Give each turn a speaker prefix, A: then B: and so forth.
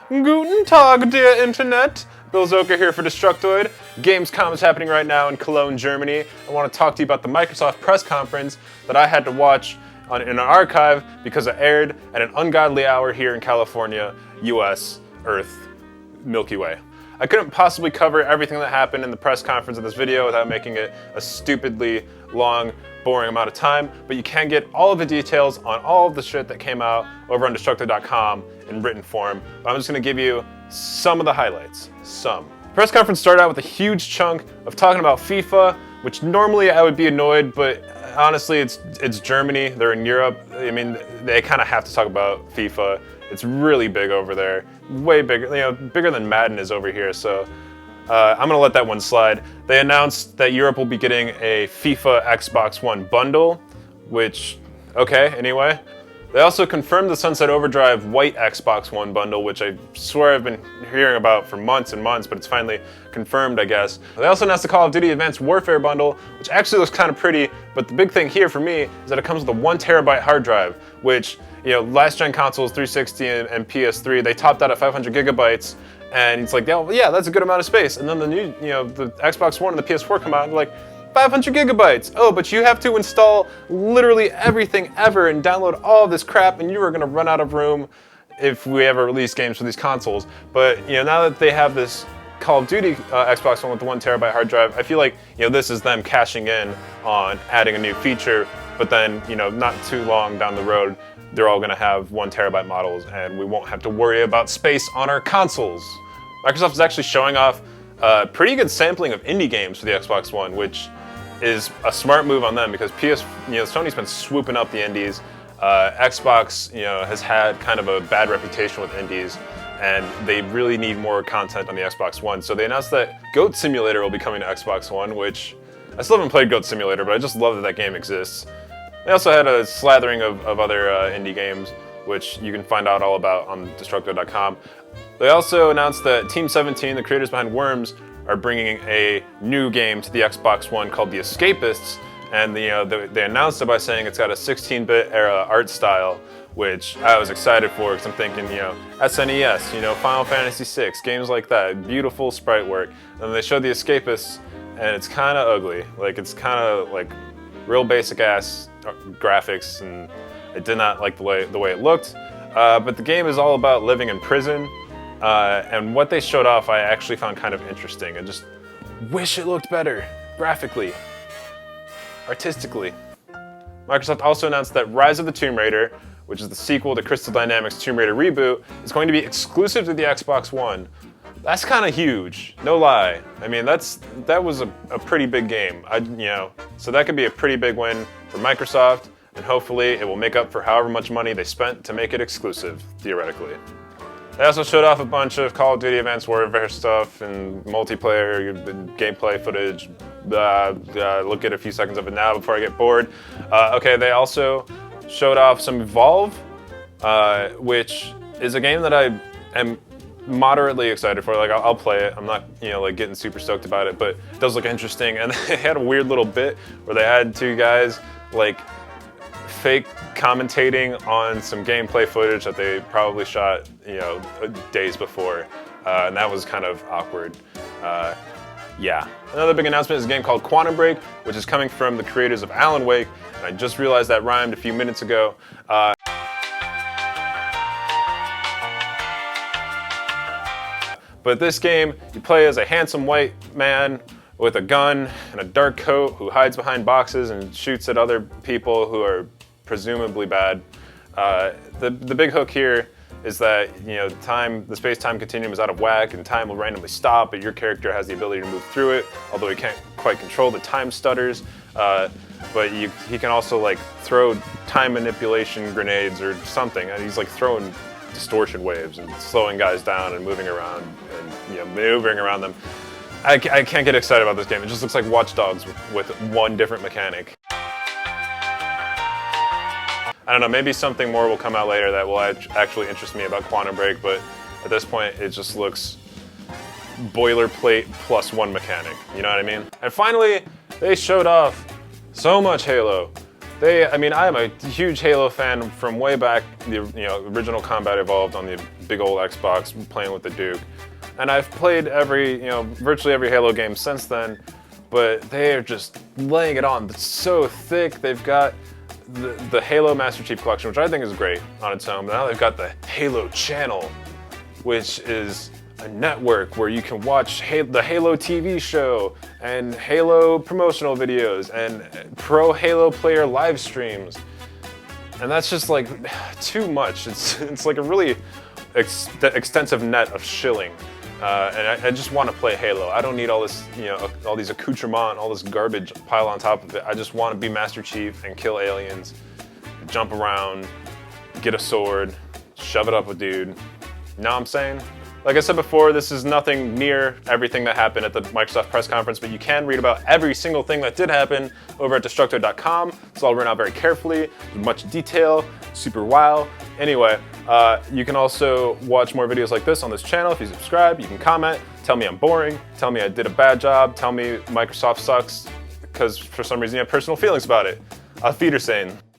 A: Guten Tag, dear Internet. Bill Zoeker here for Destructoid. Gamescom is happening right now in Cologne, Germany. I want to talk to you about the Microsoft press conference that I had to watch in an archive because it aired at an ungodly hour here in California, US, Earth, Milky Way. I couldn't possibly cover everything that happened in the press conference of this video without making it a stupidly long, boring amount of time, but you can get all of the details on all of the shit that came out over on Destructoid.com in written form. But I'm just going to give you some of the highlights. Some. The press conference started out with a huge chunk of talking about FIFA, which normally I would be annoyed, but honestly, it's Germany. They're in Europe. I mean, they kind of have to talk about FIFA. It's really big over there, way bigger, bigger than Madden is over here. So I'm gonna let that one slide. They announced that Europe will be getting a FIFA Xbox One bundle, which, okay, anyway. They also confirmed the Sunset Overdrive white Xbox One bundle, which I swear I've been hearing about for months and months, but it's finally confirmed, I guess. They also announced the Call of Duty Advanced Warfare bundle, which actually looks kind of pretty, but the big thing here for me is that it comes with a 1 terabyte hard drive, which, last gen consoles, 360 and PS3, they topped out at 500 gigabytes, and it's like, oh, yeah, that's a good amount of space. And then the new, the Xbox One and the PS4 come out and they're like, 500 gigabytes. Oh, but you have to install literally everything ever and download all of this crap, and you are gonna run out of room if we ever release games for these consoles. But now that they have this Call of Duty Xbox One with the 1 terabyte hard drive, I feel like this is them cashing in on adding a new feature. But then not too long down the road, they're all gonna have 1 terabyte models, and we won't have to worry about space on our consoles. Microsoft is actually showing off a pretty good sampling of indie games for the Xbox One, which is a smart move on them because Sony's been swooping up the indies. Xbox, has had kind of a bad reputation with indies, and they really need more content on the Xbox One. So they announced that Goat Simulator will be coming to Xbox One, which I still haven't played Goat Simulator, but I just love that that game exists. They also had a slathering of other indie games, which you can find out all about on Destructoid.com. They also announced that Team 17, the creators behind Worms, are bringing a new game to the Xbox One called The Escapists, and they announced it by saying it's got a 16-bit era art style, which I was excited for because I'm thinking, SNES, Final Fantasy VI, games like that, beautiful sprite work. And then they showed The Escapists, and it's kind of ugly. Like, it's kind of like real basic ass graphics, and I did not like the way it looked. But the game is all about living in prison. And what they showed off I actually found kind of interesting. I just wish it looked better, graphically, artistically. Microsoft also announced that Rise of the Tomb Raider, which is the sequel to Crystal Dynamics' Tomb Raider reboot, is going to be exclusive to the Xbox One. That's kind of huge, no lie. I mean, that was a pretty big game. So that could be a pretty big win for Microsoft, and hopefully it will make up for however much money they spent to make it exclusive, theoretically. They also showed off a bunch of Call of Duty Advanced Warfare stuff and multiplayer gameplay footage. Look at a few seconds of it now before I get bored. Okay, they also showed off some Evolve, which is a game that I am moderately excited for. Like, I'll play it. I'm not, getting super stoked about it, but it does look interesting. And they had a weird little bit where they had two guys, fake commentating on some gameplay footage that they probably shot, days before, and that was kind of awkward. Yeah. Another big announcement is a game called Quantum Break, which is coming from the creators of Alan Wake, and I just realized that rhymed a few minutes ago. But this game, you play as a handsome white man with a gun and a dark coat who hides behind boxes and shoots at other people who are presumably bad. The big hook here is that the space-time continuum is out of whack and time will randomly stop, but your character has the ability to move through it, although he can't quite control the time stutters. But he can also throw time manipulation grenades or something, and he's throwing distortion waves and slowing guys down and moving around and maneuvering around them. I can't get excited about this game. It just looks like Watch Dogs with one different mechanic. I don't know, maybe something more will come out later that will actually interest me about Quantum Break, but at this point it just looks boilerplate plus one mechanic, you know what I mean? And finally, they showed off so much Halo. I mean, I am a huge Halo fan from way back, the original Combat Evolved on the big old Xbox, playing with the Duke. And I've played virtually every Halo game since then, but they are just laying it on. It's so thick. They've got the Halo Master Chief Collection, which I think is great on its own. But now they've got the Halo Channel, which is a network where you can watch the Halo TV show and Halo promotional videos and pro Halo player live streams. And that's just like too much. It's like a really extensive net of shilling. And I just want to play Halo. I don't need all this, all these accoutrements, all this garbage piled on top of it. I just want to be Master Chief and kill aliens, jump around, get a sword, shove it up a dude. You know what I'm saying? Like I said before, this is nothing near everything that happened at the Microsoft press conference, but you can read about every single thing that did happen over at Destructoid.com. It's all written out very carefully, with much detail, super wow. Anyway, you can also watch more videos like this on this channel if you subscribe. You can comment, tell me I'm boring, tell me I did a bad job, tell me Microsoft sucks, because for some reason you have personal feelings about it. Auf Wiedersehen.